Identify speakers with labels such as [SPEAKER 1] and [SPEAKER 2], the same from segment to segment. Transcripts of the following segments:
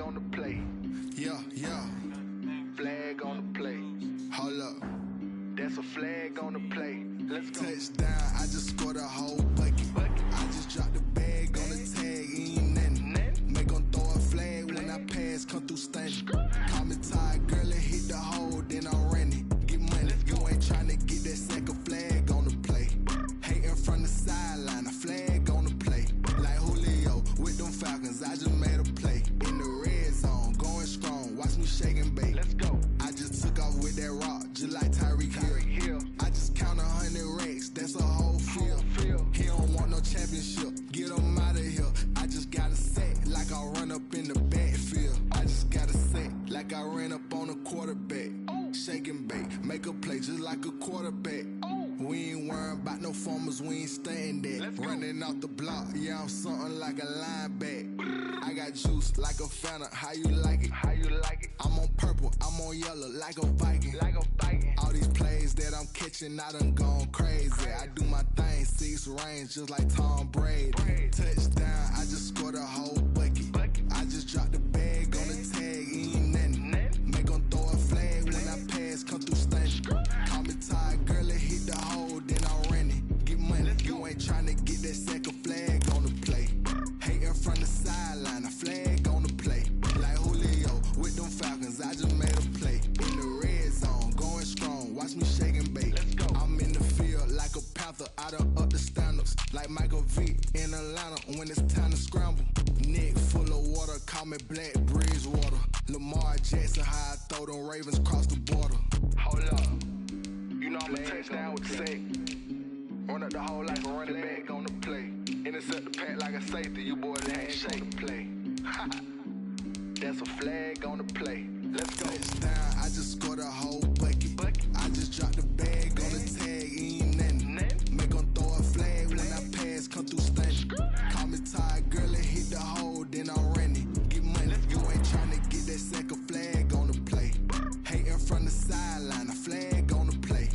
[SPEAKER 1] on the play.
[SPEAKER 2] Yeah, yeah.
[SPEAKER 1] Flag on the play.
[SPEAKER 2] Hold up.
[SPEAKER 1] That's a flag on the play. Let's go.
[SPEAKER 2] Touchdown, I just scored a whole bucket. I just dropped the bag on the tag, ain't nothing. Make 'em throw a flag when I pass, come through stunning. Call me tired, girl, and hit the hole, then I'm running. Get money, you ain't tryna get that second flag on the play. Hating from the sideline, a flag on the play. Like Julio with them Falcons, I just made a play. In the red zone, going strong, watch me shake and bake.
[SPEAKER 1] Let's go.
[SPEAKER 2] I just took off with that rock, just like Tyreek Hill. I just count 100 racks, that's a whole field. He don't want no championship, get him out of here. I just got a set, like I run up in the backfield. I just got a set, like I ran up on a quarterback. Shake and bake, make a play just like a quarterback. We ain't worrying about no formers, we ain't staying there. Running off the block, yeah, I'm something like a linebacker. I got juice like a Fanta, how you like it?
[SPEAKER 1] How you like it?
[SPEAKER 2] I'm on purple, I'm on yellow, like a Viking.
[SPEAKER 1] Like a Viking.
[SPEAKER 2] All these plays that I'm catching, I done gone crazy. I do my thing, 6 range, just like Tom Brady. Touchdown, I just scored a whole bucket. I just dropped the bag on the tag, ain't nothing. Make 'em throw a flag when I pass, come through stunning. Call me tired, girl, and hit the hole, then I'm running. Get money, you ain't tryna get that second flag on the play. Hating from the sideline, a flag on the play. Like Julio with them Falcons, I just made a play. In the red zone, going strong, watch me shake and bake. I'm in the field like a panther, I done up the standards. Like Michael Vick in Atlanta when it's time to scramble. Neck full of water, call me Black Bridgewater. Lamar Jackson, how I throw them Ravens cross the border.
[SPEAKER 1] Hold up. You know I'm a touchdown with the sack. Run up the hole like a running back on the play. Intercept the pack like a safety. You boys ain't shake the play. That's a flag on the play. Let's go.
[SPEAKER 2] Touchdown, I just scored a whole bucket. I just dropped the bag on the tag, ain't nothing. Make 'em throw a flag when I pass, come through stunning. Call me tired, girl, and hit the hole, then I'm running. Get money, you ain't tryna get that second flag on the play. Hating from the sideline, a flag on the play.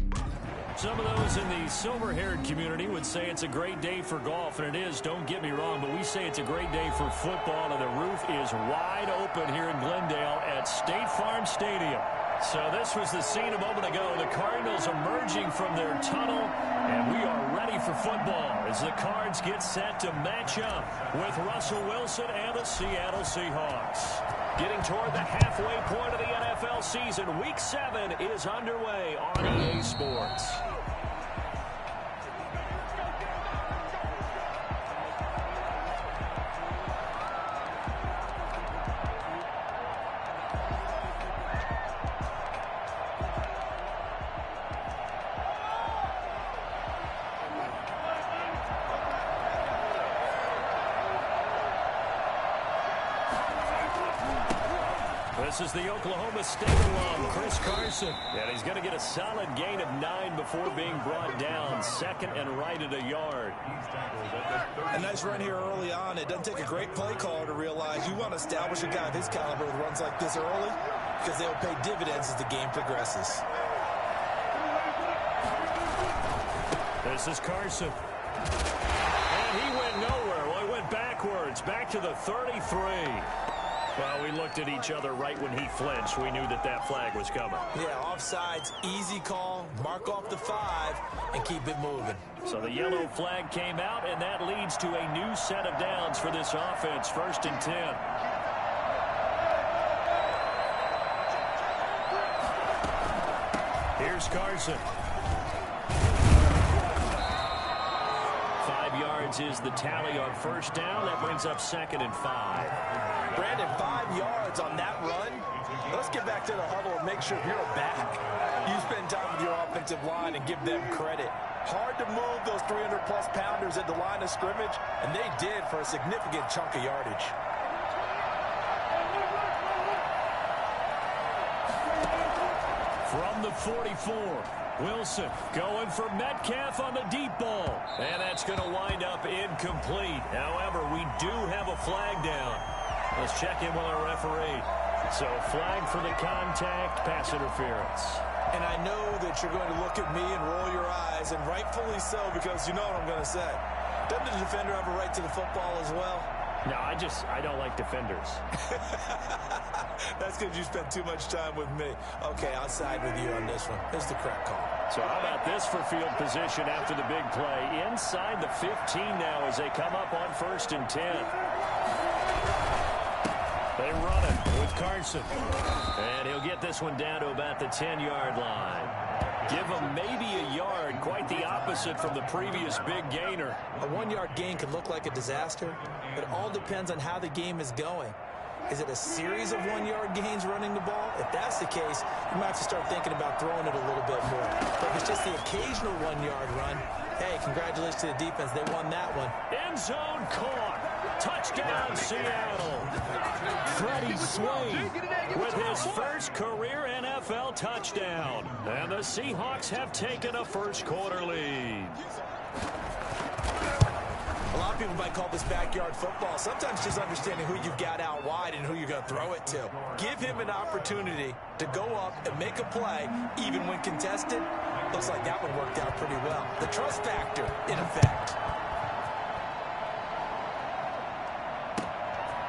[SPEAKER 3] Some of those in the silver-haired community would say it's a great day for golf, and it is, don't get me wrong, but we say it's a great day for football, and the roof is wide open here in Glendale at State Farm Stadium. So this was the scene a moment ago. The Cardinals emerging from their tunnel, and we are ready for football as the Cards get set to match up with Russell Wilson and the Seattle Seahawks. Getting toward the halfway point of the NFL season, Week 7 is underway on EA Sports. This is the Oklahoma State alum, Chris Carson. And he's going to get a solid gain of 9 before being brought down. Second and right at a yard.
[SPEAKER 4] A nice run here early on. It doesn't take a great play caller to realize you want to establish a guy of his caliber with runs like this early because they'll pay dividends as the game progresses.
[SPEAKER 3] This is Carson. And he went nowhere. Well, he went backwards, back to the 33. Well, we looked at each other right when he flinched. We knew that that flag was coming.
[SPEAKER 4] Yeah, offsides, easy call, mark off the 5, and keep it moving.
[SPEAKER 3] So the yellow flag came out, and that leads to a new set of downs for this offense. 1st and 10. Here's Carson. 5 yards is the tally on 1st down. That brings up 2nd and 5.
[SPEAKER 4] Brandon, 5 yards on that run. Let's get back to the huddle and make sure you're a back. You spend time with your offensive line and give them credit. Hard to move those 300-plus pounders at the line of scrimmage, and they did for a significant chunk of yardage.
[SPEAKER 3] From the 44, Wilson going for Metcalf on the deep ball. And that's going to wind up incomplete. However, we do have a flag down. Let's check in with our referee. So, flag for the contact, pass interference.
[SPEAKER 4] And I know that you're going to look at me and roll your eyes, and rightfully so, because you know what I'm going to say. Doesn't the defender have a right to the football as well?
[SPEAKER 3] No, I don't like defenders.
[SPEAKER 4] That's because you spent too much time with me. Okay, I'll side with you on this one. Here's the correct call.
[SPEAKER 3] So how about this for field position after the big play? Inside the 15 now as they come up on 1st and 10. They run it with Carson. And he'll get this one down to about the 10-yard line. Give him maybe a yard, quite the opposite from the previous big gainer.
[SPEAKER 4] A 1-yard gain could look like a disaster. It all depends on how the game is going. Is it a series of 1-yard gains running the ball? If that's the case, you might have to start thinking about throwing it a little bit more. But if it's just the occasional 1-yard run, hey, congratulations to the defense. They won that one.
[SPEAKER 3] End zone caught. Touchdown, Seattle. Freddie Swain with his first career NFL touchdown. And the Seahawks have taken a first-quarter lead.
[SPEAKER 4] A lot of people might call this backyard football. Sometimes just understanding who you've got out wide and who you're going to throw it to. Give him an opportunity to go up and make a play, even when contested. Looks like that one worked out pretty well. The trust factor, in effect.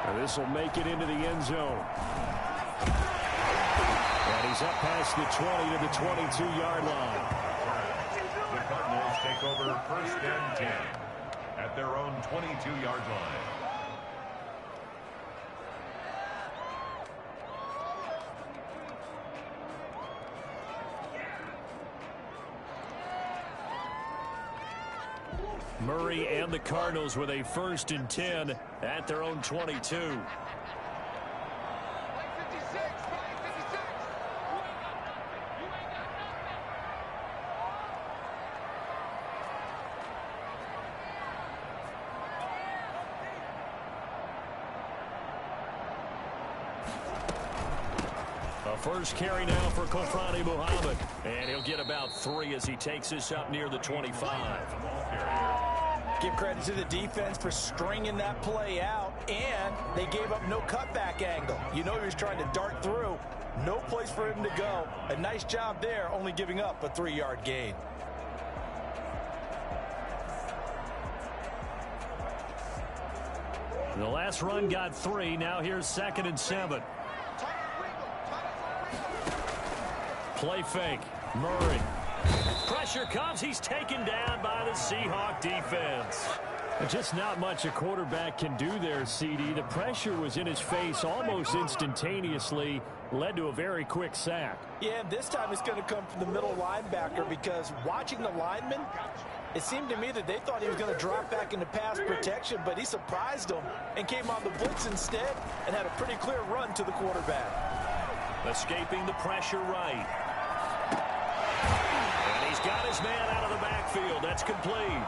[SPEAKER 3] And this will make it into the end zone. And he's up past the 20 to the 22-yard line.
[SPEAKER 5] The Cardinals take over 1st and 10 at their own 22-yard line.
[SPEAKER 3] Murray and the Cardinals with a 1st and 10 at their own 22. A first carry now for Kofrani Muhammad. And he'll get about 3 as he takes this up near the 25.
[SPEAKER 4] Give credit to the defense for stringing that play out, and they gave up no cutback angle. You know he was trying to dart through. No place for him to go. A nice job there, only giving up a 3-yard gain.
[SPEAKER 3] The last run got 3. Now here's 2nd and 7. Play fake. Murray. Pressure comes. He's taken down by the Seahawk defense. Just not much a quarterback can do there, CD. The pressure was in his face almost instantaneously. Led to a very quick sack.
[SPEAKER 4] Yeah, and this time it's going to come from the middle linebacker because watching the lineman, it seemed to me that they thought he was going to drop back into pass protection, but he surprised them and came on the blitz instead and had a pretty clear run to the quarterback.
[SPEAKER 3] Escaping the pressure right. He's got his man out of the backfield. That's complete.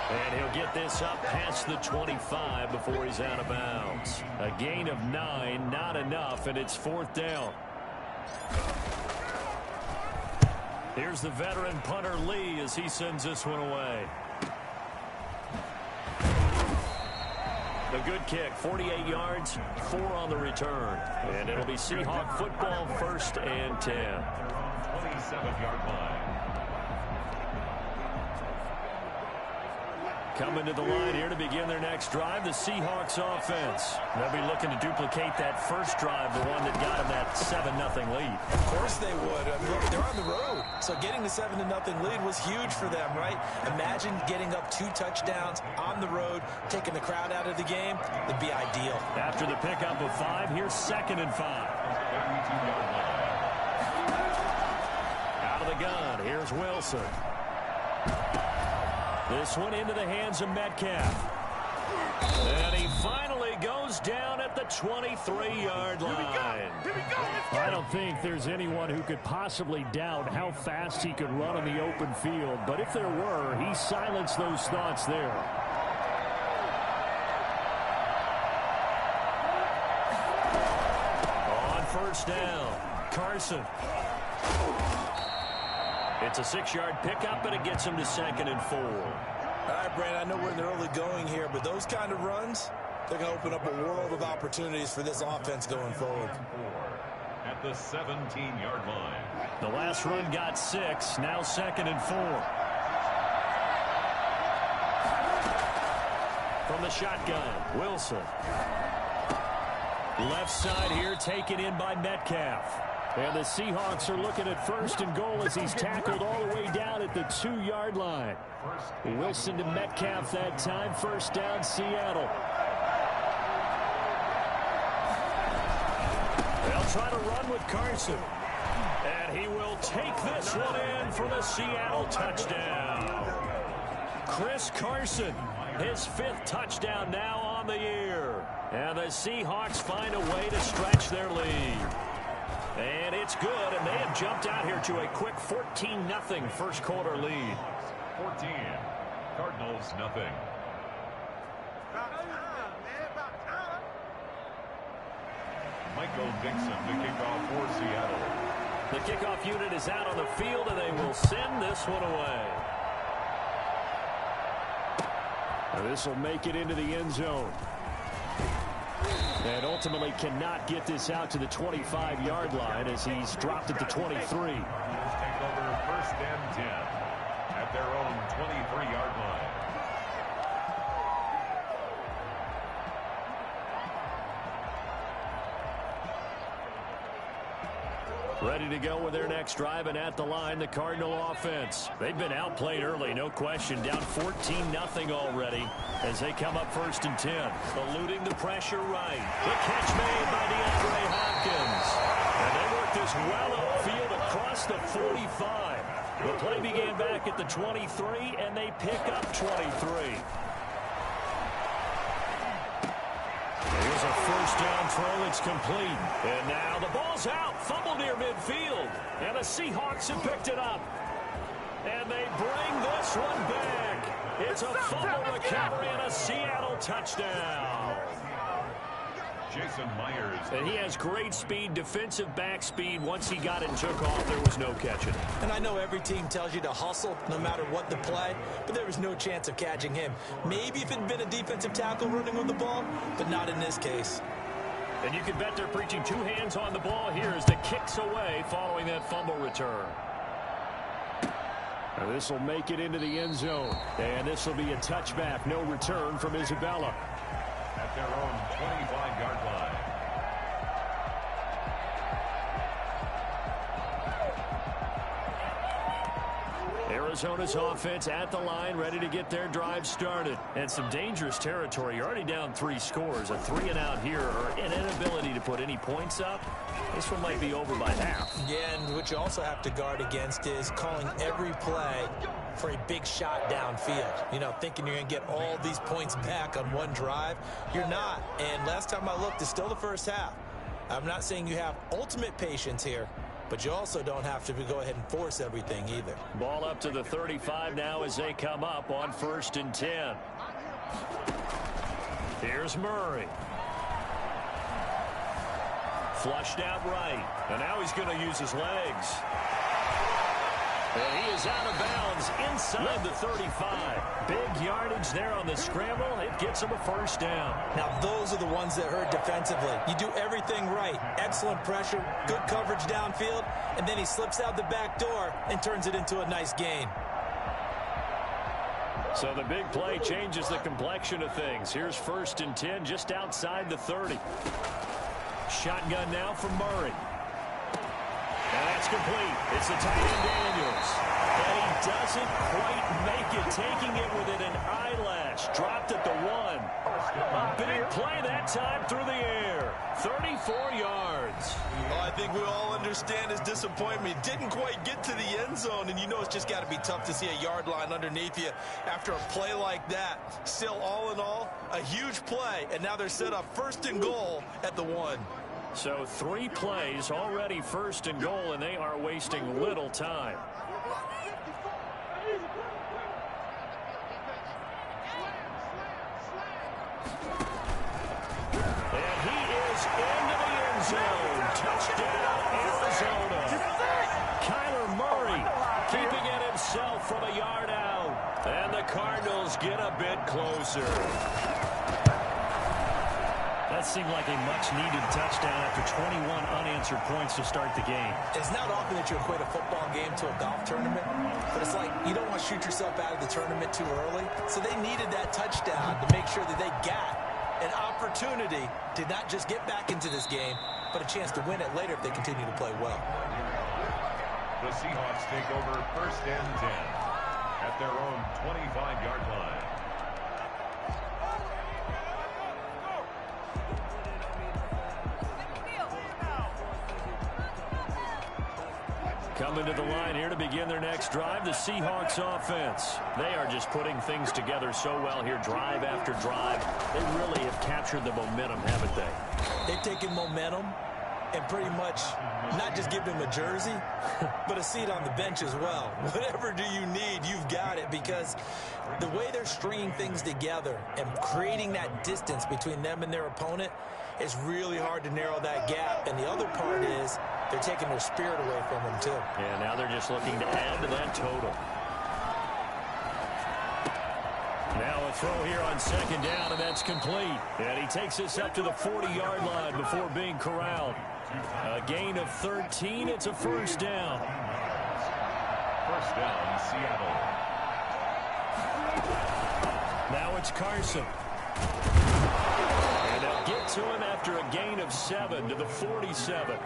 [SPEAKER 3] And he'll get this up past the 25 before he's out of bounds. A gain of 9, not enough, and it's 4th down. Here's the veteran punter Lee as he sends this one away. The good kick, 48 yards, 4 on the return. And it'll be Seahawk football 1st and 10.
[SPEAKER 5] 27-yard line.
[SPEAKER 3] Coming to the line here to begin their next drive, the Seahawks offense. They'll be looking to duplicate that first drive, the one that got them that 7-0 lead.
[SPEAKER 4] Of course they would. Look, they're on the road, so getting the 7-0 lead was huge for them, right? Imagine getting up 2 touchdowns on the road, taking the crowd out of the game. It'd be ideal.
[SPEAKER 3] After the pickup of 5, here's 2nd and 5. Out of the gun, here's Wilson. This one into the hands of Metcalf. And he finally goes down at the 23-yard line. I don't think there's anyone who could possibly doubt how fast he could run on the open field. But if there were, he silenced those thoughts there. On 1st down, Carson. It's a 6-yard pickup, and it gets him to 2nd and 4.
[SPEAKER 4] All right, Brandon, I know we're in the early going here, but those kind of runs, they're going to open up a world of opportunities for this offense going forward.
[SPEAKER 5] At the 17-yard line.
[SPEAKER 3] The last run got 6, now 2nd and 4. from the shotgun. Wilson. Left side here taken in by Metcalf. And the Seahawks are looking at 1st and goal as he's tackled all the way down at the 2-yard line. Wilson to Metcalf that time. 1st down, Seattle. They'll try to run with Carson. And he will take this one in for the Seattle touchdown. Chris Carson, his 5th touchdown now on the year. And the Seahawks find a way to stretch their lead. And it's good, and they have jumped out here to a quick 14-0 first quarter lead.
[SPEAKER 5] 14, Cardinals nothing. Michael Dixon to kick off for Seattle.
[SPEAKER 3] The kickoff unit is out on the field, and they will send this one away. And this will make it into the end zone. And ultimately cannot get this out to the 25-yard line as he's dropped at the 23.
[SPEAKER 5] Take over 1st and 10 at their own 23-yard line.
[SPEAKER 3] Ready to go with their next drive, and at the line, the Cardinal offense. They've been outplayed early, no question. Down 14-0 already as they come up 1st and 10. Eluding the pressure right. The catch made by DeAndre Hopkins. And they work this well upfield across the 45. The play began back at the 23, and they pick up 23. Here's a 1st down throw. It's complete. And now the ball's out. Fumble near midfield. And the Seahawks have picked it up. And they bring this one back. It's a fumble recovery and a Seattle touchdown.
[SPEAKER 5] Jason Myers.
[SPEAKER 3] And he has great speed, defensive back speed. Once he got it and took off, there was no catching.
[SPEAKER 4] And I know every team tells you to hustle no matter what the play, but there was no chance of catching him. Maybe if it had been a defensive tackle running with the ball, but not in this case.
[SPEAKER 3] And you can bet they're preaching 2 hands on the ball here as the kick's away following that fumble return. And this will make it into the end zone. And this will be a touchback. No return from Isabella.
[SPEAKER 5] At their own 25-yard line.
[SPEAKER 3] Arizona's offense at the line, ready to get their drive started. And some dangerous territory. You're already down 3 scores. A 3-and-out here, or an inability to put any points up. This one might be over by half.
[SPEAKER 4] Yeah, and what you also have to guard against is calling every play for a big shot downfield. You know, thinking you're going to get all these points back on one drive. You're not. And last time I looked, it's still the first half. I'm not saying you have ultimate patience here, but you also don't have to go ahead and force everything either.
[SPEAKER 3] Ball up to the 35 now as they come up on 1st and 10. Here's Murray. Flushed out right. And now he's going to use his legs. And he is out of bounds inside the 35. Big yardage there on the scramble. It gets him a 1st down.
[SPEAKER 4] Now, those are the ones that hurt defensively. You do everything right. Excellent pressure, good coverage downfield, and then he slips out the back door and turns it into a nice gain.
[SPEAKER 3] So the big play changes the complexion of things. Here's 1st and 10 just outside the 30. Shotgun now from Murray. And that's complete. It's the tight end Daniels. And he doesn't quite make it, taking it within an eyelash. Dropped at the 1. A big play that time through the air. 34 yards.
[SPEAKER 6] Well, I think we all understand his disappointment. Didn't quite get to the end zone, and you know it's just got to be tough to see a yard line underneath you after a play like that. Still, all in all, a huge play, and now they're set up 1st and goal at the 1.
[SPEAKER 3] So 3 plays already 1st and goal, and they are wasting little time. And he is into the end zone. Touchdown, Arizona. Kyler Murray keeping it himself from a yard out. And the Cardinals get a bit closer. That seemed like a much-needed touchdown after 21 unanswered unanswered points to start the game.
[SPEAKER 4] It's not often that you equate a football game to a golf tournament, but it's like you don't want to shoot yourself out of the tournament too early. So they needed that touchdown to make sure that they got an opportunity to not just get back into this game, but a chance to win it later if they continue to play well.
[SPEAKER 5] The Seahawks take over 1st and 10 at their own 25-yard line.
[SPEAKER 3] Coming to the line here to begin their next drive, the Seahawks offense. They are just putting things together so well here, drive after drive. They really have captured the momentum, haven't they?
[SPEAKER 4] They've taken momentum and pretty much not just give them a jersey, but a seat on the bench as well. Whatever do you need, you've got it, because the way they're stringing things together and creating that distance between them and their opponent, it's really hard to narrow that gap. And the other part is they're taking their spirit away from them, too.
[SPEAKER 3] Yeah, now they're just looking to add to that total. Now a throw here on 2nd down, and that's complete. And he takes us up to the 40-yard line before being corralled. A gain of 13. It's a 1st down.
[SPEAKER 5] 1st down, Seattle.
[SPEAKER 3] Now it's Carson. And they'll get to him after a gain of 7 to the 47.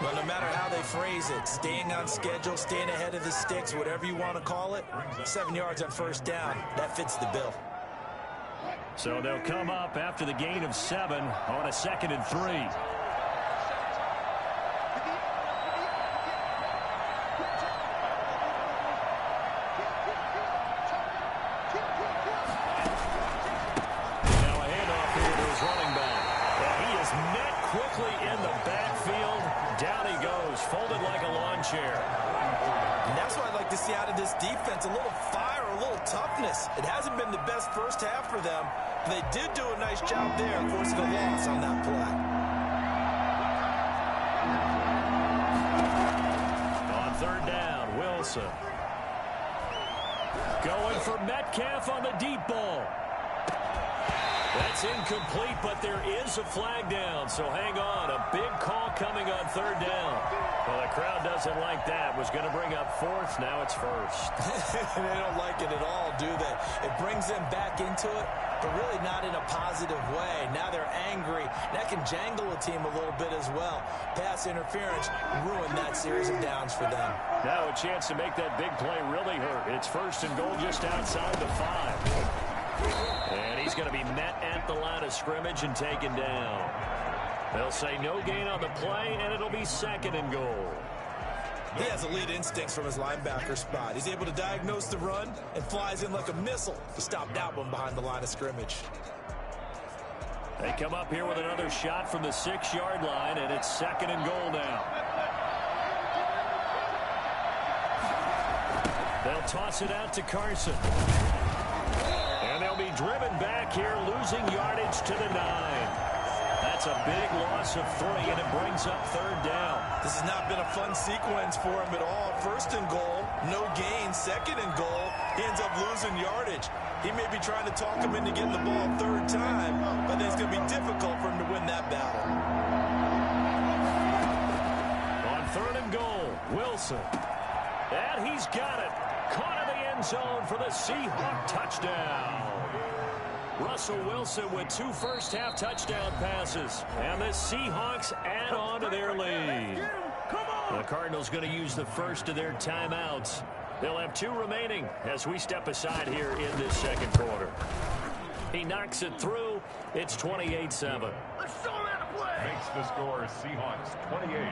[SPEAKER 4] Well, no matter how they phrase it, staying on schedule, staying ahead of the sticks, whatever you want to call it, 7 yards on 1st down, that fits the bill.
[SPEAKER 3] So they'll come up after the gain of 7 on a 2nd and 3.
[SPEAKER 4] Folded like a lawn chair. And that's what I'd like to see out of this defense, a little fire, a little toughness. It hasn't been the best first half for them, but they did do a nice job there, forcing a loss on that play.
[SPEAKER 3] On 3rd down, Wilson. Going for Metcalf on the deep ball. That's incomplete, but there is a flag down, so hang on. A big call coming on 3rd down. Well, the crowd doesn't like that. Was going to bring up 4th. Now it's 1st.
[SPEAKER 4] They don't like it at all, do they? It brings them back into it, but really not in a positive way. Now they're angry. That can jangle a team a little bit as well. Pass interference ruined that series of downs for them.
[SPEAKER 3] Now a chance to make that big play really hurt. It's 1st and goal just outside the 5. And he's going to be met at the line of scrimmage and taken down. They'll say no gain on the play, and it'll be 2nd and goal.
[SPEAKER 4] He has elite instincts from his linebacker spot. He's able to diagnose the run and flies in like a missile to stop that one behind the line of scrimmage.
[SPEAKER 3] They come up here with another shot from the 6-yard line, and it's 2nd and goal now. They'll toss it out to Carson. And they'll be driven back here, losing yardage to the 9. That's a big loss of 3, and it brings up 3rd down.
[SPEAKER 4] This has not been a fun sequence for him at all. 1st and goal, no gain. 2nd and goal, he ends up losing yardage. He may be trying to talk him into getting the ball 3rd time, but it's going to be difficult for him to win that battle.
[SPEAKER 3] On 3rd and goal, Wilson. And he's got it. Caught in the end zone for the Seahawk touchdown. Russell Wilson with 2 first-half touchdown passes. And the Seahawks add on to their lead. The Cardinals going to use the first of their timeouts. They'll have 2 remaining as we step aside here in this 2nd quarter. He knocks it through. It's 28-7.
[SPEAKER 5] Makes the score Seahawks 28,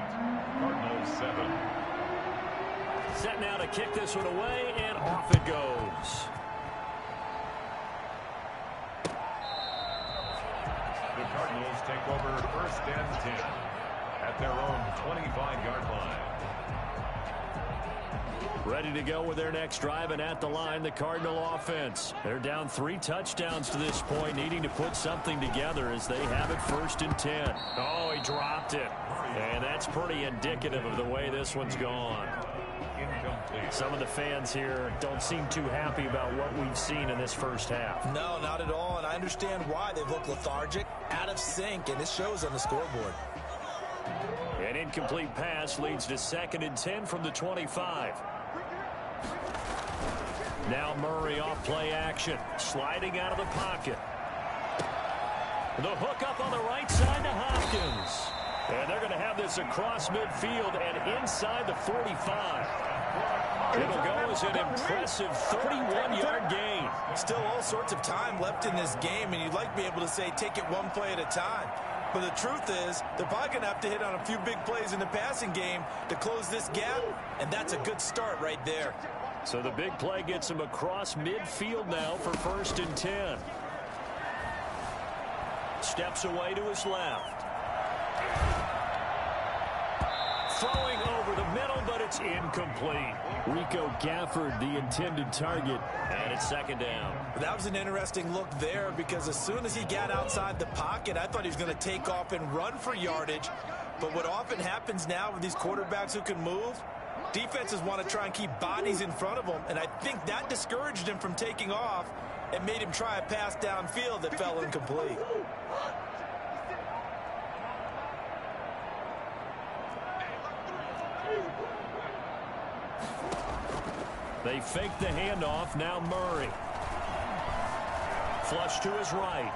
[SPEAKER 5] Cardinals 7.
[SPEAKER 3] Set now to kick this one away, and off it goes.
[SPEAKER 5] The Cardinals take over 1st and 10 at their own 25-yard line.
[SPEAKER 3] Ready to go with their next drive, and at the line, the Cardinal offense. They're down 3 touchdowns to this point, needing to put something together as they have it 1st and 10. Oh, he dropped it. And that's pretty indicative of the way this one's gone.
[SPEAKER 5] Incomplete.
[SPEAKER 3] Some of the fans here don't seem too happy about what we've seen in this first half.
[SPEAKER 4] No, not at all, and I understand why. They've looked lethargic, out of sync, and it shows on the scoreboard.
[SPEAKER 3] An incomplete pass leads to 2nd and 10 from the 25. Now Murray off play action, sliding out of the pocket. The hook up on the right side to Hopkins. And they're going to have this across midfield and inside the 45. It'll go as an impressive 31-yard gain.
[SPEAKER 6] Still all sorts of time left in this game, and you'd like to be able to say take it one play at a time. But the truth is, they're probably going to have to hit on a few big plays in the passing game to close this gap, and that's a good start right there.
[SPEAKER 3] So the big play gets him across midfield now for 1st and 10. Steps away to his left. Throwing over the middle, but it's incomplete. Rico Gafford, the intended target, and it's 2nd down.
[SPEAKER 6] That was an interesting look there because as soon as he got outside the pocket, I thought he was going to take off and run for yardage. But what often happens now with these quarterbacks who can move, defenses want to try and keep bodies in front of them, and I think that discouraged him from taking off and made him try a pass downfield that fell incomplete.
[SPEAKER 3] They fake the handoff. Now Murray. Flush to his right.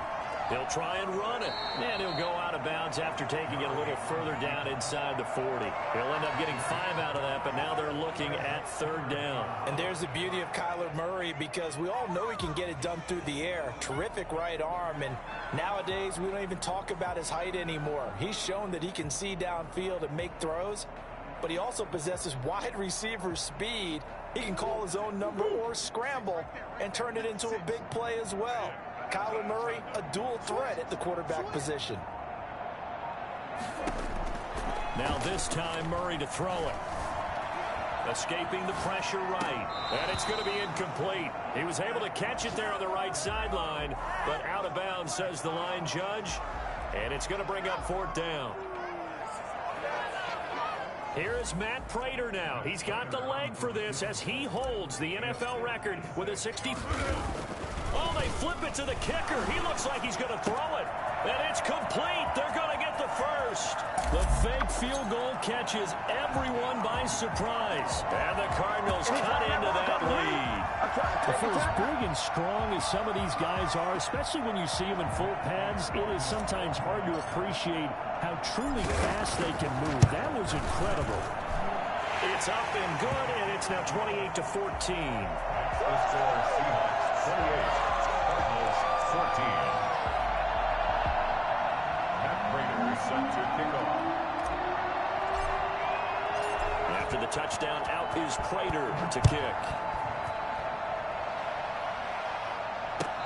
[SPEAKER 3] He'll try and run it. And he'll go out of bounds after taking it a little further down inside the 40. He'll end up getting 5 out of that, but now they're looking at 3rd down.
[SPEAKER 6] And there's the beauty of Kyler Murray because we all know he can get it done through the air. Terrific right arm, and nowadays we don't even talk about his height anymore. He's shown that he can see downfield and make throws, but he also possesses wide receiver speed. He can call his own number or scramble and turn it into a big play as well. Kyler Murray, a dual threat at the quarterback position.
[SPEAKER 3] Now this time Murray to throw it. Escaping the pressure right. And it's going to be incomplete. He was able to catch it there on the right sideline, but out of bounds, says the line judge. And it's going to bring up 4th down. Here is Matt Prater now. He's got the leg for this as he holds the NFL record with a 60. Oh, they flip it to the kicker. He looks like he's going to throw it. And it's complete. They're going to get the first. The fake field goal catches everyone by surprise. And the Cardinals cut into that lead. For as big and strong as some of these guys are, especially when you see them in full pads, it is sometimes hard to appreciate how truly fast they can move. That was incredible. It's up and good, and it's now 28-14.
[SPEAKER 5] First score, Seahawks 28, Cardinals 14. Matt Prater set to kick off.
[SPEAKER 3] After the touchdown, out is Prater to kick.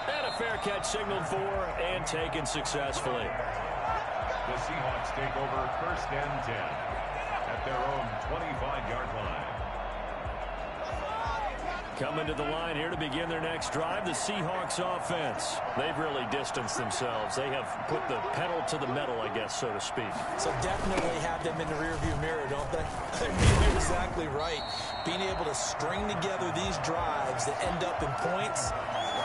[SPEAKER 3] And a fair catch signaled for and taken successfully.
[SPEAKER 5] The Seahawks take over 1st and 10 at their own 25-yard line.
[SPEAKER 3] Coming to the line here to begin their next drive, the Seahawks offense. They've really distanced themselves. They have put the pedal to the metal, I guess, so to speak.
[SPEAKER 6] So definitely have them in the rearview mirror, don't they? I mean, you're exactly right. Being able to string together these drives that end up in points,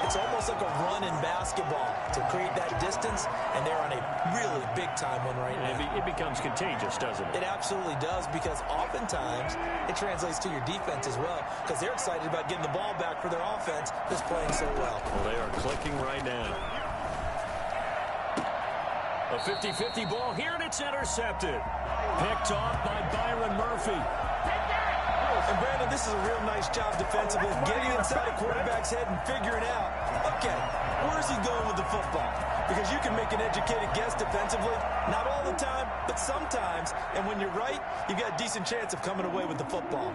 [SPEAKER 6] it's almost like a run in basketball to create that distance, and they're on a really big-time one right now.
[SPEAKER 3] It becomes contagious, doesn't it?
[SPEAKER 6] It absolutely does, because oftentimes it translates to your defense as well, because they're excited about getting the ball back for their offense that's playing so well.
[SPEAKER 3] Well, they are clicking right now. A 50-50 ball here, and it's intercepted. Picked off by Byron Murphy.
[SPEAKER 6] And Brandon, this is a real nice job defensively, getting inside a quarterback's head and figuring out, okay, where's he going with the football? Because you can make an educated guess defensively, not all the time, but sometimes. And when you're right, you've got a decent chance of coming away with the football.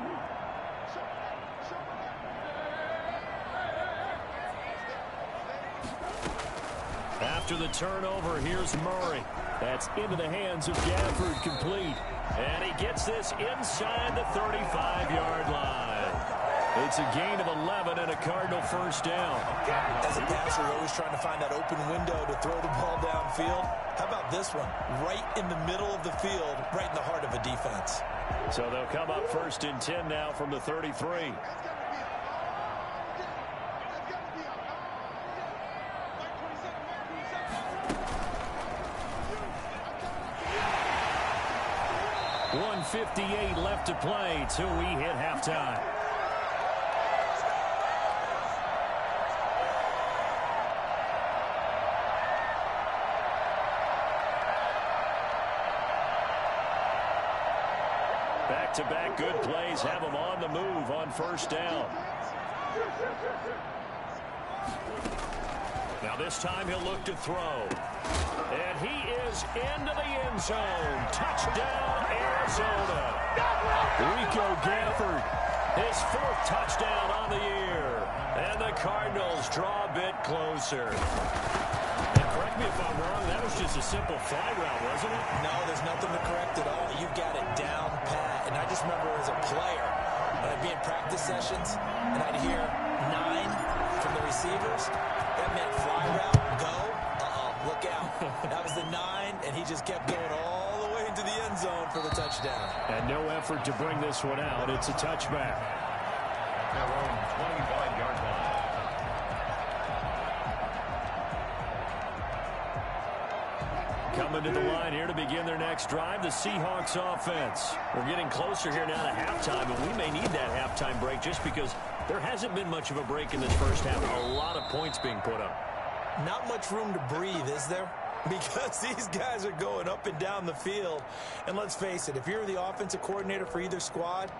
[SPEAKER 3] After the turnover, here's Murray. That's into the hands of Gafford, complete. And he gets this inside the 35-yard line. It's a gain of 11 and a Cardinal first down.
[SPEAKER 6] As a passer, you're always trying to find that open window to throw the ball downfield. How about this one? Right in the middle of the field, right in the heart of a defense.
[SPEAKER 3] So they'll come up 1st and 10 now from the 33. 1:58 left to play till we hit halftime. Back-to-back good plays have them on the move on first down. Now this time he'll look to throw. And he is into the end zone. Touchdown, Arizona. Rico Gafford, his 4th touchdown on the year. And the Cardinals draw a bit closer. And correct me if I'm wrong, that was just a simple fly route, wasn't it?
[SPEAKER 4] No, there's nothing to correct at all. You've got it down pat. And I just remember as a player, when I'd be in practice sessions, and I'd hear 9 from the receivers, that meant fly route, go, look out. That was the 9, and he just kept going all the way into the end zone for the touchdown.
[SPEAKER 3] And no effort to bring this one out. It's a touchback.
[SPEAKER 5] Their own 25-yard line.
[SPEAKER 3] Coming to the line here to begin their next drive, the Seahawks offense. We're getting closer here now to halftime, and we may need that halftime break just because there hasn't been much of a break in this first half. A lot of points being put up.
[SPEAKER 4] Not much room to breathe, is there? Because these guys are going up and down the field. And let's face it, if you're the offensive coordinator for either squad,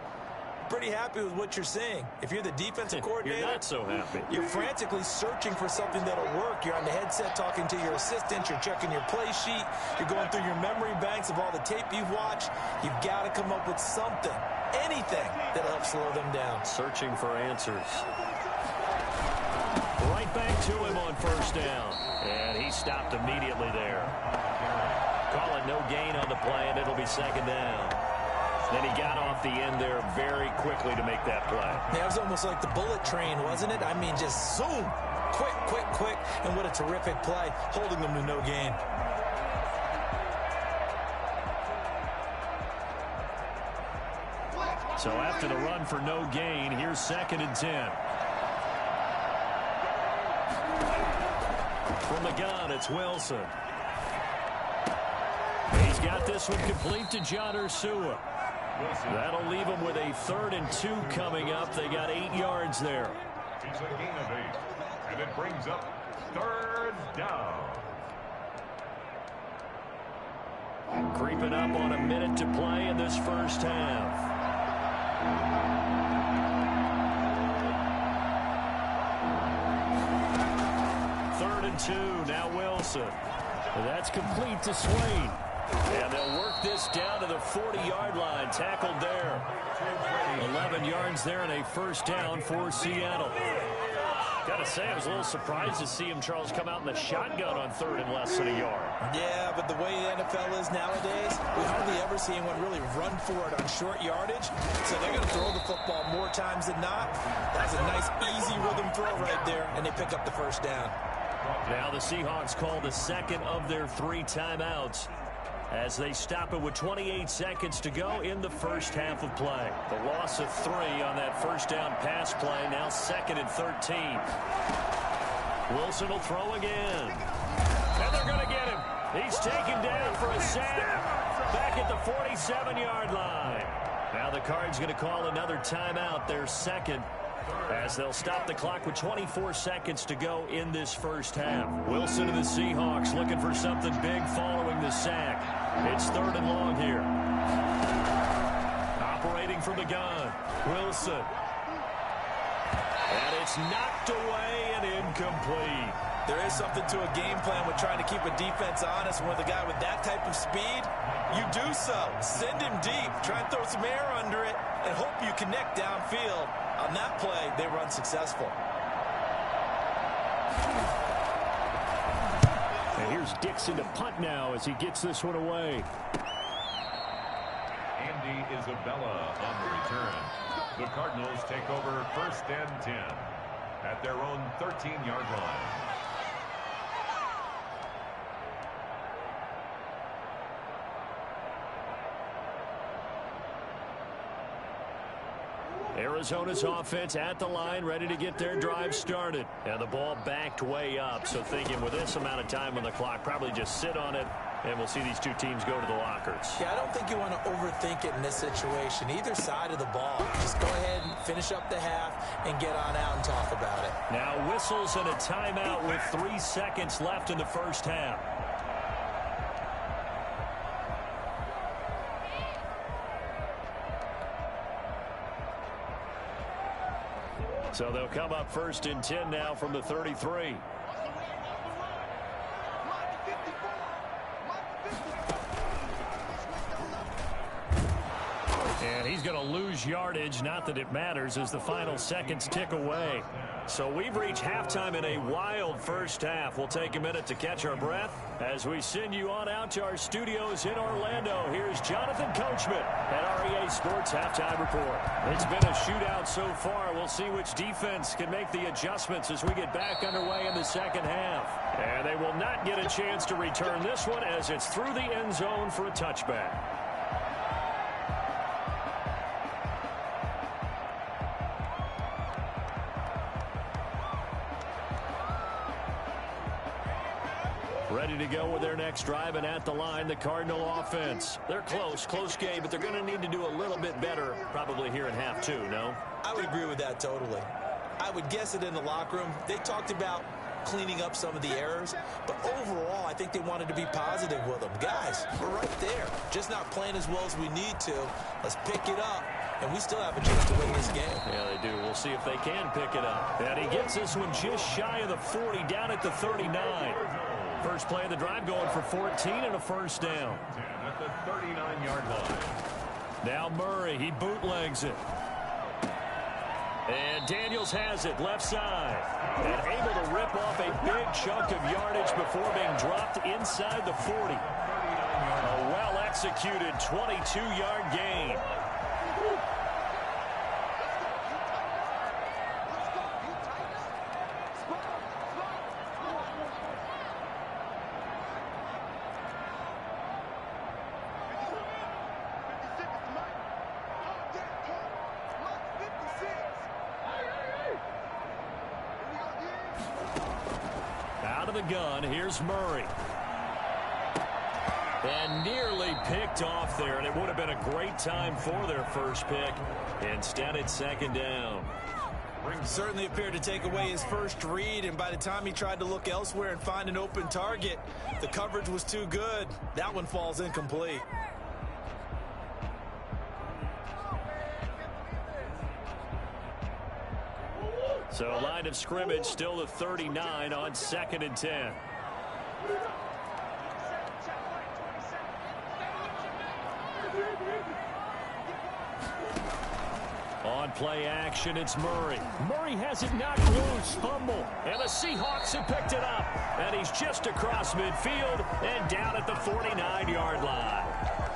[SPEAKER 4] pretty happy with what you're seeing. If you're the defensive coordinator,
[SPEAKER 3] you're not so happy.
[SPEAKER 4] You're frantically searching for something that'll work. You're on the headset talking to your assistant. You're checking your play sheet. You're going through your memory banks of all the tape you've watched. You've got to come up with something, anything that'll help slow them down.
[SPEAKER 3] Searching for answers. Right back to him on first down. And he stopped immediately there. Call it no gain on the play, and it'll be second down. Then he got off the end there very quickly to make that play.
[SPEAKER 4] Yeah, it was almost like the bullet train, wasn't it? I mean, just zoom. Quick, quick, quick. And what a terrific play, holding them to no gain.
[SPEAKER 3] So after the run for no gain, here's 2nd and 10. From the gun, it's Wilson. He's got this one complete to John Ursua. That'll leave them with a 3rd and 2 coming up. They got 8 yards there.
[SPEAKER 5] It's a gain of 8, and it brings up 3rd down.
[SPEAKER 3] Creeping up on a minute to play in this first half. 3rd and 2, now Wilson. That's complete to Swain. And they'll work this down to the 40-yard line. Tackled there. 11 yards there and a first down for Seattle. Got to say, I was a little surprised to see him, Charles, come out in the shotgun on 3rd and less than a yard.
[SPEAKER 4] Yeah, but the way the NFL is nowadays, we hardly ever see anyone really run for it on short yardage. So they're going to throw the football more times than not. That's a nice, easy rhythm throw right there, and they pick up the first down.
[SPEAKER 3] Now the Seahawks call the 2nd of their 3 timeouts as they stop it with 28 seconds to go in the first half of play. The loss of 3 on that first down pass play. Now 2nd and 13. Wilson will throw again. And they're going to get him. He's taken down for a sack back at the 47-yard line. Now the Cards going to call another timeout, their 2nd, as they'll stop the clock with 24 seconds to go in this first half. Wilson and the Seahawks looking for something big following the sack. It's 3rd and long here. Operating from the gun, Wilson. And it's knocked away and incomplete.
[SPEAKER 4] There is something to a game plan with trying to keep a defense honest. When with a guy with that type of speed, you do so. Send him deep. Try and throw some air under it and hope you connect downfield. On that play, they run successful.
[SPEAKER 3] And here's Dixon to punt now as he gets this one away.
[SPEAKER 5] Andy Isabella on the return. The Cardinals take over 1st and 10 at their own 13-yard line.
[SPEAKER 3] Arizona's offense at the line, ready to get their drive started. And the ball backed way up, so thinking with this amount of time on the clock, probably just sit on it And we'll see these two teams go to the lockers.
[SPEAKER 4] Yeah, I don't think you want to overthink it in this situation. Either side of the ball. Just go ahead and finish up the half and get on out and talk about it.
[SPEAKER 3] Now whistles and a timeout with 3 seconds left in the first half. So they'll come up first and 10 now from the 33. And he's going to lose yardage. Not that it matters as the final seconds tick away. So we've reached halftime in a wild first half. We'll take a minute to catch our breath as we send you on out to our studios in Orlando. Here's Jonathan Coachman at REA Sports Halftime Report. It's been a shootout so far. We'll see which defense can make the adjustments as we get back underway in the second half. And they will not get a chance to return this one as it's through the end zone for a touchback. Ready to go with their next drive, and at the line, the Cardinal offense. They're close game, but they're going to need to do a little bit better probably here in half two, no?
[SPEAKER 4] I would agree with that totally. I would guess it in the locker room. They talked about cleaning up some of the errors, but overall, I think they wanted to be positive with them. Guys, we're right there. Just not playing as well as we need to. Let's pick it up, and we still have a chance to win this game.
[SPEAKER 3] Yeah, they do. We'll see if they can pick it up. And he gets this one just shy of the 40, down at the 39. First play of the drive going for 14 and a first down.
[SPEAKER 5] At the 39-yard line.
[SPEAKER 3] Now Murray, he bootlegs it. And Daniels has it, left side. And able to rip off a big chunk of yardage before being dropped inside the 40. A well-executed 22-yard gain. The gun. Here's Murray. And nearly picked off there, and it would have been a great time for their first pick. Instead, it's second down.
[SPEAKER 4] Certainly appeared to take away his first read, and by the time he tried to look elsewhere and find an open target, the coverage was too good. That one falls incomplete.
[SPEAKER 3] So line of scrimmage still the 39 on 2nd and 10. On play action, it's Murray. Murray has it knocked loose, fumble, and the Seahawks have picked it up. And he's just across midfield and down at the 49-yard line.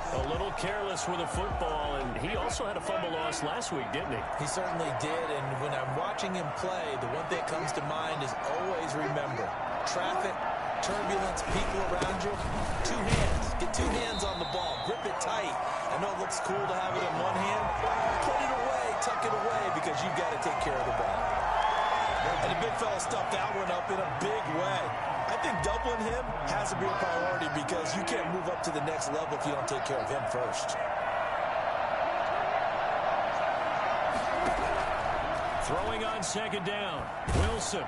[SPEAKER 3] A little careless with the football, and he also had a fumble loss last week, didn't he?
[SPEAKER 4] He certainly did, and when I'm watching him play, the one thing that comes to mind is always remember, traffic, turbulence, people around you, two hands. Get two hands on the ball. Grip it tight. I know it looks cool to have it in one hand. Put it away, tuck it away, because you've got to take care of the ball. And the big fella stuffed that one up in a big way. I think doubling him has to be a priority because you can't move up to the next level if you don't take care of him first.
[SPEAKER 3] Throwing on second down. Wilson.